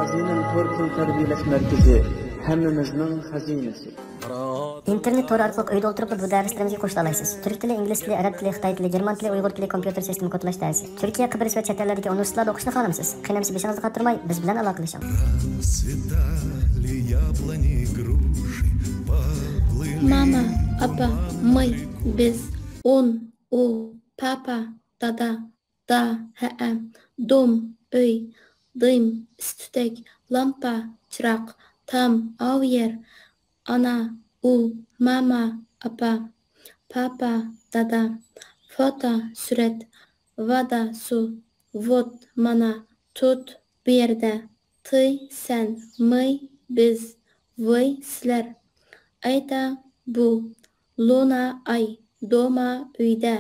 Xazina Tor Tarbiyalash Markazi hammamizning xazinasi. İnternet tor orqali uyda o'tirib bu darslarımizga qo'shila olasiz. Turk tili, ingliz tili, arab tili, xitoy tili, german tili, uyg'ur tili, kompyuter sistemi kodlash darsi. Turkiya, Qibris va chet ellardagi universitetlarda o'qishni xohlamsiz? Qiynamsiz beshingizni qottirmay, biz bilan aloqalashing. Mama, papa, мы, biz, он, u, papa, dada, da, ha, dom, uy, dim, istutek, lampa, chiroq, tam, avyer, ana, u, mama, apa, papa, dada, foto, surat, vada, su, vot, mana, tut, bu yerda, ty, sen, мы, biz, вы, sizlar, ayta, bu, luna, ay, doma, uyda,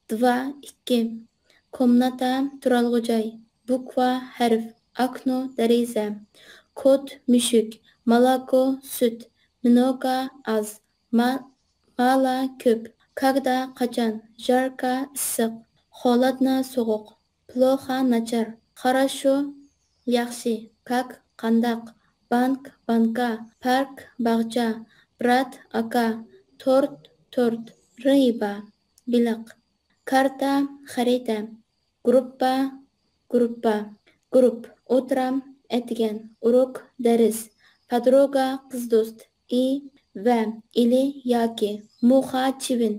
dva, ikki, komnata, turalg'u joy, bukva, harf, okno, dariza, kot, mushuk, moloko, süt, mnogo, az, mala, ko'p, когда, qachon, jarka, issiq, холодно, sovuq, плохо, nachar, хорошо, yaxshi, как, qandaq, bank, banka, park, bog'cha, brat, aka, tort, ryba, baliq, karta, xarita, gruppa, grupp, o'tiram, aytgan, urug, dars, podruga, qiz do'st, va, ili, yoki, muxa, chivin,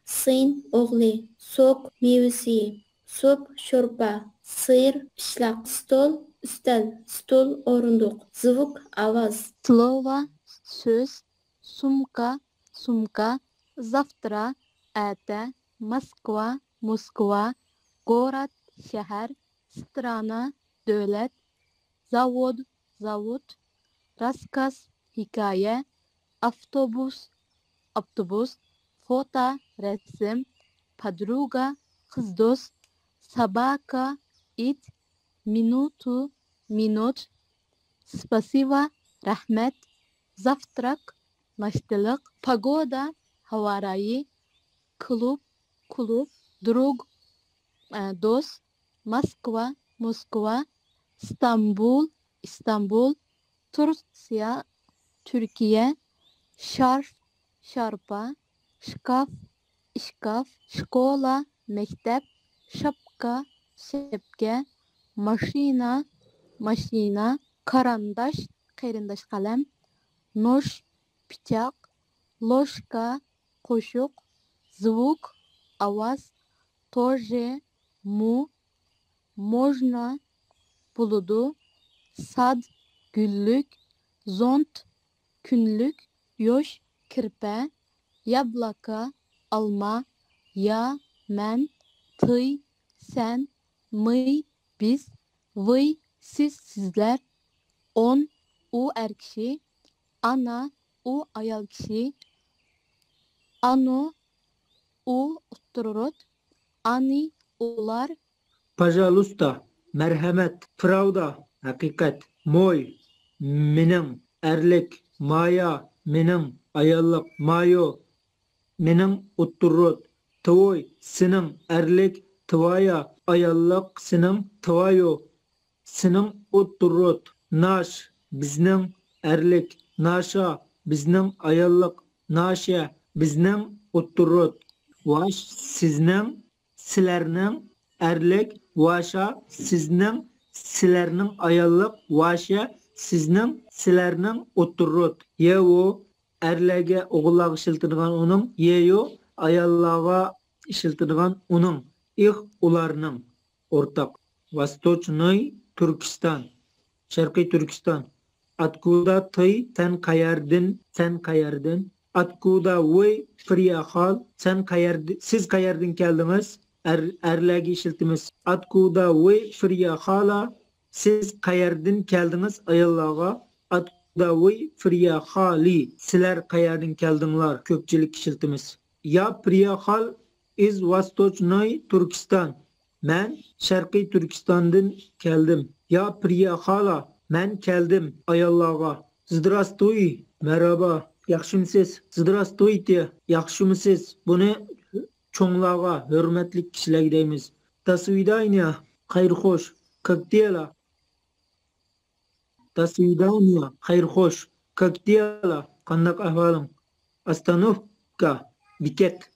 sin, o'g'li, sok, mevasi, sup, sho'rpa, sir, pishloq, stol, ustal, stul, o'rindiq, zvuk, ovoz, Слово, söz, sumka, завтра, әтә, Moskva, город, şəhər, strana, dövlət, zavod, рассказ, hikayə, avtobus, foto, rəsm, подруга, qız dost, собака, it, minut, spasiba, rahmet, завтрак, naştılıq, pagoda, hava rayı, klub, drug, dost, Moskva, İstanbul, Tursiya, Türkiye, şarf, şarpa, şkaf, şkola, mektep, şapka, şapka, maşina, karandaş, qarindosh qalam, nosh, pichoq, ложка, qoshiq, zvuk, ovoz, тоже, можно, buludu, sad, güllük, zont, günlük, yosh, kirpa, yablaka, alma, ya, men, ty, sen, мы, biz, вы, siz, sizler, on, u er kishi, ana, u ayol kishi, anu, u o'ttirot, ani, ular, Пожалуйста, merhamet, pravda, hakikat, moy, mening, erlik, maya, mening, ayollik, mayo, mening, o'ttirot, tvoy, sening, erlik, tvaya, ayollik, sening, tvayo, sening, o'ttirot, nash, bizning, erlik, nasha, bizning, ayollik, nasha, bizning, o'ttirot, vash, sizning, sizlarning, erlik, vaşa, sizning, sizlarning, ayollik, vaşa, sizning, sizlarning, o'ttirot, yevo, erlarga, o'g'illarga ishiltirgan uning, yeyo, ayollarga ishiltirgan uning, ularning, o'rtaq, Vostochnoy Turkiston, Sharqiy Turkiston, откуда ты, sen qayerdin, откуда вы приехал, siz qayerdan keldingiz, erlarga ishiltimiz, откуда вы приехала, siz qayerdan keldingiz, ayollarga, откуда вы приехали, sizlar qayerdan keldinglar, ko'pchilik ishiltimiz. Я приехал из Восточной Turkiston, men Sharqiy Turkistondan keldim. Я приехала, men keldim, ayollarga. Здравствуй, merhaba, yaxshimisiz? Здравствуйте, yaxshimisiz? Buni cho'nglarga, hurmatli kishilarga deymiz. До свидания, xayr xo'sh, как дела? Da Swidania, hayır hoş. Как дела? Qandaq ahvalın? Astanovka, biket.